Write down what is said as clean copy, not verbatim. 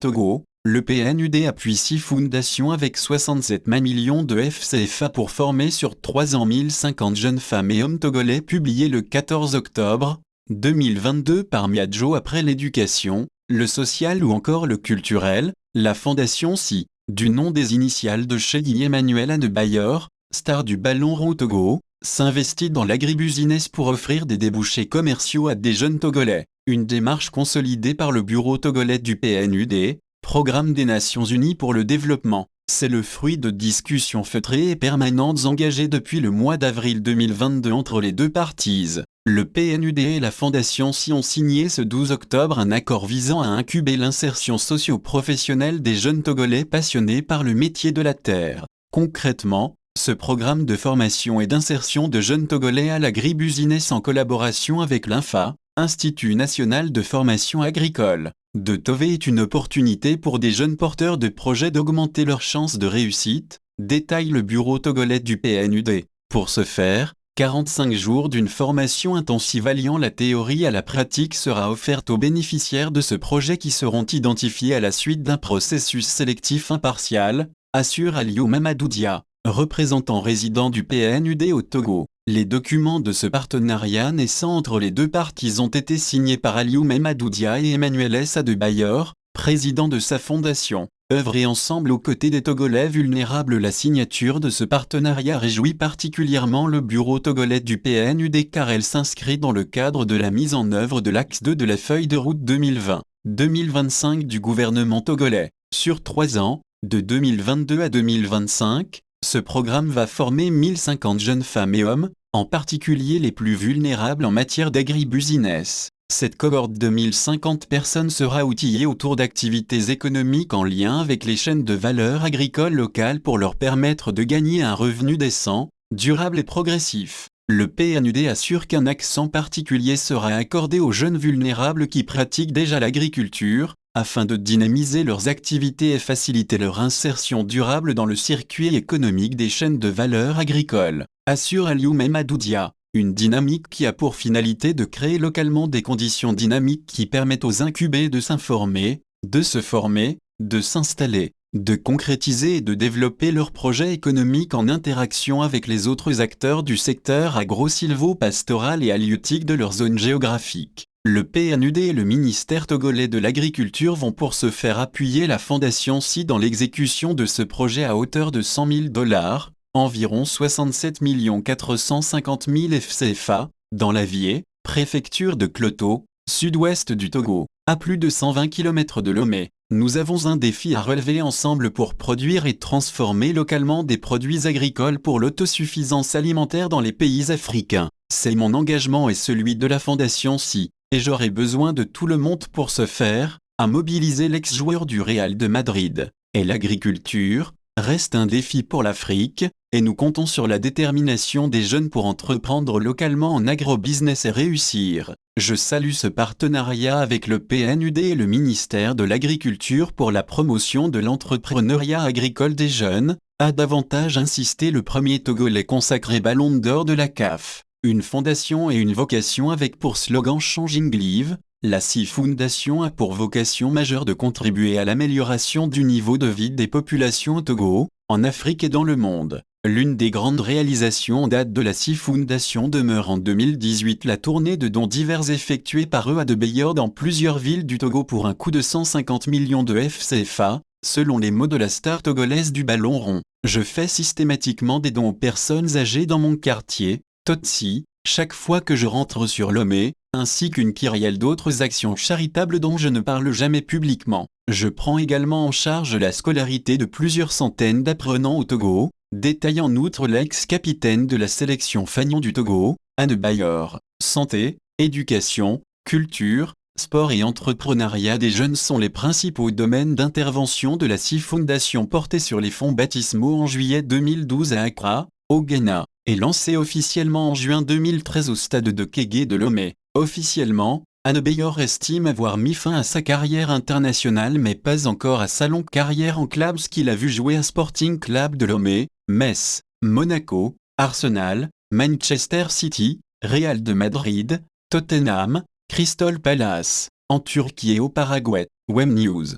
Togo, le PNUD appuie 6 fondations avec 67 millions de FCFA pour former sur 3 ans 1050 jeunes femmes et hommes togolais, publié le 14 octobre 2022 par Miadjo. Après l'éducation, le social ou encore le culturel, la fondation SI, du nom des initiales de Cheikh Emmanuel Adebayor, star du ballon rond au Togo, s'investit dans l'agribusiness pour offrir des débouchés commerciaux à des jeunes Togolais. Une démarche consolidée par le bureau togolais du PNUD, Programme des Nations Unies pour le développement. C'est le fruit de discussions feutrées et permanentes engagées depuis le mois d'avril 2022 entre les deux parties. Le PNUD et la Fondation SI ont signé ce 12 octobre un accord visant à incuber l'insertion socio-professionnelle des jeunes Togolais passionnés par le métier de la terre. Concrètement, ce programme de formation et d'insertion de jeunes Togolais à l'agribusiness en collaboration avec l'INFA, Institut national de formation agricole, de Tové, est une opportunité pour des jeunes porteurs de projets d'augmenter leurs chances de réussite, détaille le bureau togolais du PNUD. Pour ce faire, 45 jours d'une formation intensive alliant la théorie à la pratique sera offerte aux bénéficiaires de ce projet qui seront identifiés à la suite d'un processus sélectif impartial, assure Aliou Mamadoudia, représentant résident du PNUD au Togo. Les documents de ce partenariat naissant entre les deux parties ont été signés par Aliou Mamadoudia et Emmanuel S. Adebayor, président de sa fondation. Œuvrer ensemble aux côtés des Togolais vulnérables. La signature de ce partenariat réjouit particulièrement le bureau togolais du PNUD car elle s'inscrit dans le cadre de la mise en œuvre de l'axe 2 de la feuille de route 2020-2025 du gouvernement togolais. Sur 3 ans, de 2022 à 2025, ce programme va former 1050 jeunes femmes et hommes, en particulier les plus vulnérables en matière d'agribusiness. Cette cohorte de 1050 personnes sera outillée autour d'activités économiques en lien avec les chaînes de valeur agricoles locales pour leur permettre de gagner un revenu décent, durable et progressif. Le PNUD assure qu'un accent particulier sera accordé aux jeunes vulnérables qui pratiquent déjà l'agriculture, afin de dynamiser leurs activités et faciliter leur insertion durable dans le circuit économique des chaînes de valeur agricoles, assure Aliou Mamadoudia. Une dynamique qui a pour finalité de créer localement des conditions dynamiques qui permettent aux incubés de s'informer, de se former, de s'installer, de concrétiser et de développer leurs projets économiques en interaction avec les autres acteurs du secteur agro-sylvo-pastoral et halieutique de leur zone géographique. Le PNUD et le ministère togolais de l'Agriculture vont pour ce faire appuyer la Fondation SI dans l'exécution de ce projet à hauteur de $100 000, environ 67 450 000 FCFA, dans l'Avier, préfecture de Kloto, sud-ouest du Togo, à plus de 120 km de Lomé. Nous avons un défi à relever ensemble pour produire et transformer localement des produits agricoles pour l'autosuffisance alimentaire dans les pays africains. C'est mon engagement et celui de la Fondation SI, et j'aurai besoin de tout le monde pour ce faire, a mobilisé l'ex-joueur du Real de Madrid. Et l'agriculture reste un défi pour l'Afrique, et nous comptons sur la détermination des jeunes pour entreprendre localement en agrobusiness et réussir. Je salue ce partenariat avec le PNUD et le ministère de l'Agriculture pour la promotion de l'entrepreneuriat agricole des jeunes, a davantage insisté le premier Togolais consacré Ballon d'Or de la CAF. Une fondation et une vocation avec pour slogan Changing Lives. La SI Foundation a pour vocation majeure de contribuer à l'amélioration du niveau de vie des populations au Togo, en Afrique et dans le monde. L'une des grandes réalisations en date de la SI Foundation demeure en 2018 la tournée de dons divers effectuée par Adebayor dans plusieurs villes du Togo pour un coût de 150 millions de FCFA, selon les mots de la star togolaise du ballon rond. Je fais systématiquement des dons aux personnes âgées dans mon quartier, Totsi, chaque fois que je rentre sur Lomé, ainsi qu'une kyrielle d'autres actions charitables dont je ne parle jamais publiquement. Je prends également en charge la scolarité de plusieurs centaines d'apprenants au Togo, détaille en outre l'ex-capitaine de la sélection fanion du Togo, Adebayor. Santé, éducation, culture, sport et entrepreneuriat des jeunes sont les principaux domaines d'intervention de la SI Foundation portée sur les fonds baptismaux en juillet 2012 à Accra, au Ghana, et lancée officiellement en juin 2013 au stade de Kégué de Lomé. Officiellement, Adebayor estime avoir mis fin à sa carrière internationale mais pas encore à sa longue carrière en clubs qu'il a vu jouer à Sporting Club de Lomé, Metz, Monaco, Arsenal, Manchester City, Real de Madrid, Tottenham, Crystal Palace, en Turquie et au Paraguay. Web News.